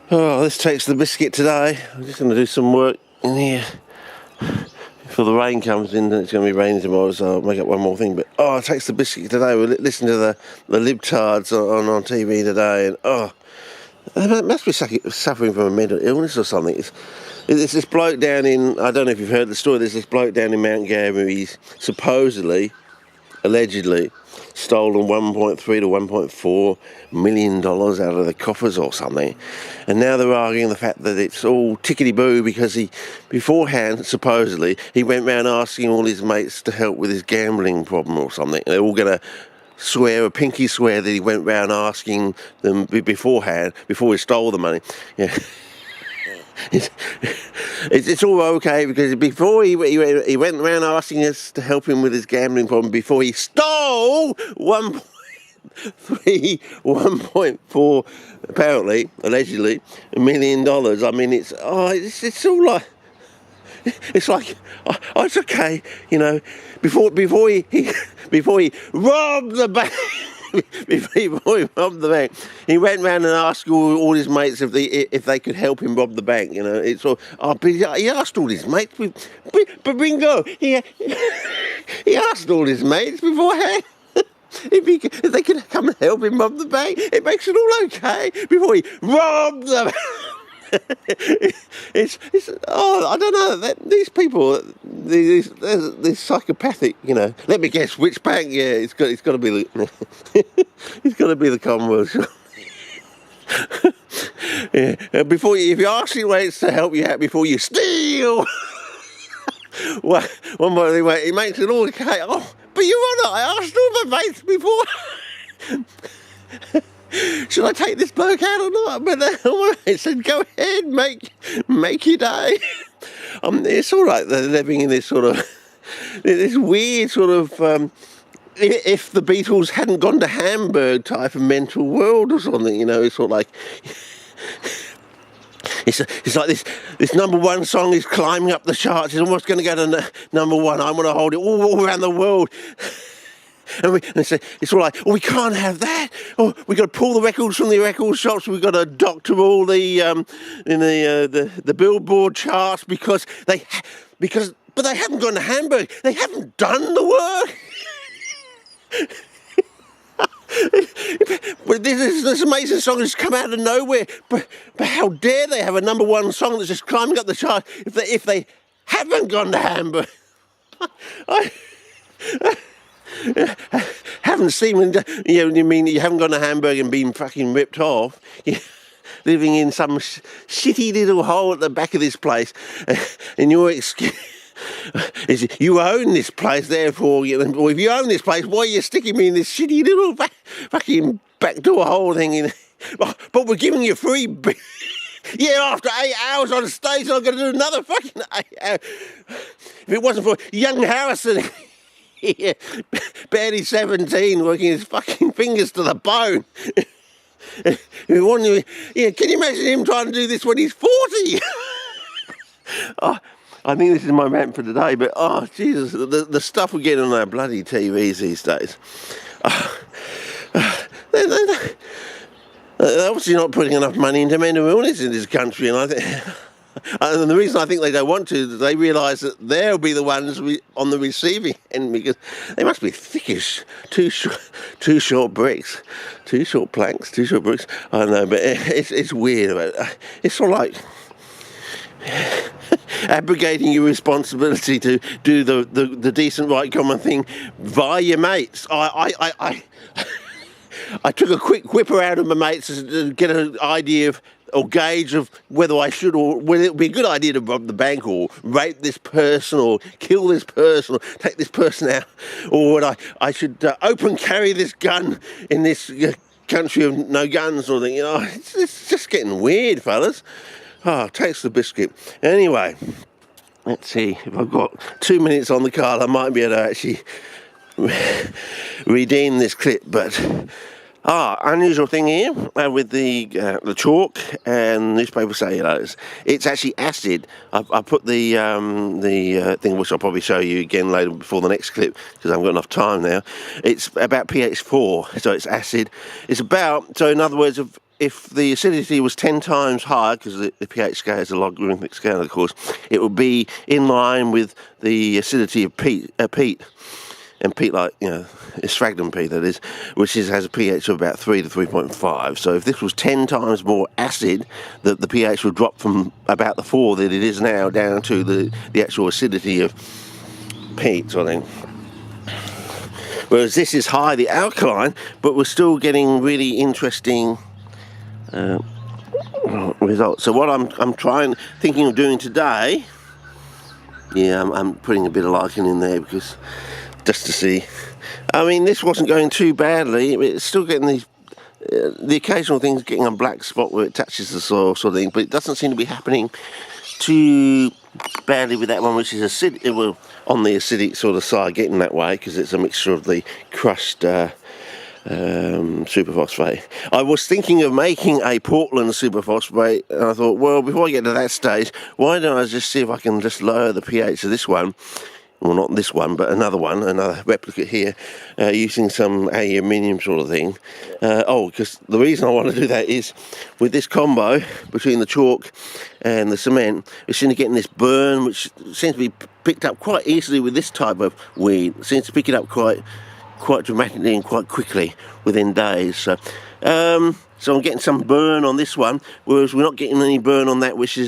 Oh, this takes the biscuit today. I'm just going to do some work in here before the rain comes in. It's going to be raining tomorrow, so I'll make up one more thing. But it takes the biscuit today. We'll listen to the libtards on TV today, and they must be suffering from a mental illness or something. It's this bloke down in, I don't know if you've heard the story, there's this bloke down in Mount Gambier. He's supposedly, allegedly, stolen $1.3 to $1.4 million out of the coffers or something, and now they're arguing the fact that it's all tickety-boo because he, beforehand, supposedly, he went round asking all his mates to help with his gambling problem or something. They're all going to swear, a pinky swear, that he went round asking them beforehand, before he stole the money. Yeah. It's all okay because before he went around asking us to help him with his gambling problem, before he stole 1.4, apparently, allegedly, $1 million. I mean, it's all like, it's like, it's okay, you know. Before he robbed the bank. Before he robbed the bank, he went round and asked all his mates if they could help him rob the bank. You know, it's all. But he asked all his mates. But bingo, he asked all his mates beforehand if they could come and help him rob the bank. It makes it all okay before he robbed the bank. I don't know, these people, these psychopathic, you know. Let me guess, which bank? Yeah, it's got to be the it's got to be the Commonwealth. Yeah. If you ask your mates to help you out before you steal, one more thing, it makes it all okay. Oh, but Your Honour, I asked all my mates before. Should I take this bloke out or not? But I said, go ahead, make your day. It's all right. They're living in this sort of, this weird sort of, if the Beatles hadn't gone to Hamburg type of mental world or something, you know. It's sort of like, it's like this number one song is climbing up the charts. It's almost going to go to number one. I want to hold it all around the world. And it's all like, we can't have that. Oh, we got to pull the records from the record shops. We've got to doctor all the Billboard charts because they haven't gone to Hamburg. They haven't done the work. But this amazing song has come out of nowhere. But how dare they have a number one song that's just climbing up the chart if they haven't gone to Hamburg? Haven't seen, you mean you haven't gone to Hamburg and been fucking ripped off? You're living in some shitty little hole at the back of this place, and your excuse is you own this place, therefore, or if you own this place, why are you sticking me in this shitty little fucking backdoor hole thing? But we're giving you free yeah, after 8 hours on stage, I'm going to do another fucking 8 hours. If it wasn't for young Harrison, yeah, barely 17, working his fucking fingers to the bone. Can you imagine him trying to do this when he's 40? I think this is my rant for today, but Jesus, the stuff we get on our bloody TVs these days. They're obviously not putting enough money into mental illness in this country, and I think. And the reason I think they don't want to is they realise that they'll be the ones on the receiving end, because they must be thickish, two short bricks, two short planks, two short bricks. I don't know, but it's weird. It's sort of like abrogating your responsibility to do the decent, right, common thing via your mates. I took a quick whipper out of my mates to get an idea of, or gauge of whether I should, or whether it would be a good idea to rob the bank or rape this person or kill this person or take this person out, or whether I should open carry this gun in this country of no guns or anything. You know, it's just getting weird, fellas. Takes the biscuit. Anyway, let's see if I've got 2 minutes on the card. I might be able to actually redeem this clip, but unusual thing here with the chalk and newspaper cellulose. It's actually acid. I put the thing, which I'll probably show you again later before the next clip because I haven't got enough time now. It's about pH 4, so it's acid. It's about, so in other words, if the acidity was 10 times higher, because the pH scale is a logarithmic scale, of course, it would be in line with the acidity of peat. And peat, like, you know, sphagnum peat, that is, has a pH of about 3 to 3.5. So if this was 10 times more acid, the pH would drop from about the 4 that it is now down to the actual acidity of peat, sort of thing. Whereas this is high, the alkaline, but we're still getting really interesting results. So what I'm thinking of doing today, yeah, I'm putting a bit of lichen in there because just to see. I mean, this wasn't going too badly. It's still getting these the occasional things, getting a black spot where it touches the soil, sort of thing, but it doesn't seem to be happening too badly with that one, which is acidic. Well, on the acidic sort of side, getting that way because it's a mixture of the crushed superphosphate. I was thinking of making a Portland superphosphate, and I thought, well, before I get to that stage, why don't I just see if I can just lower the pH of this one. Well, not this one, but another replica here, using some aluminium sort of thing. Because the reason I want to do that is with this combo between the chalk and the cement, we seem to be getting this burn, which seems to be picked up quite easily with this type of weed. It seems to pick it up quite dramatically and quite quickly within days. So I'm getting some burn on this one, whereas we're not getting any burn on that, which is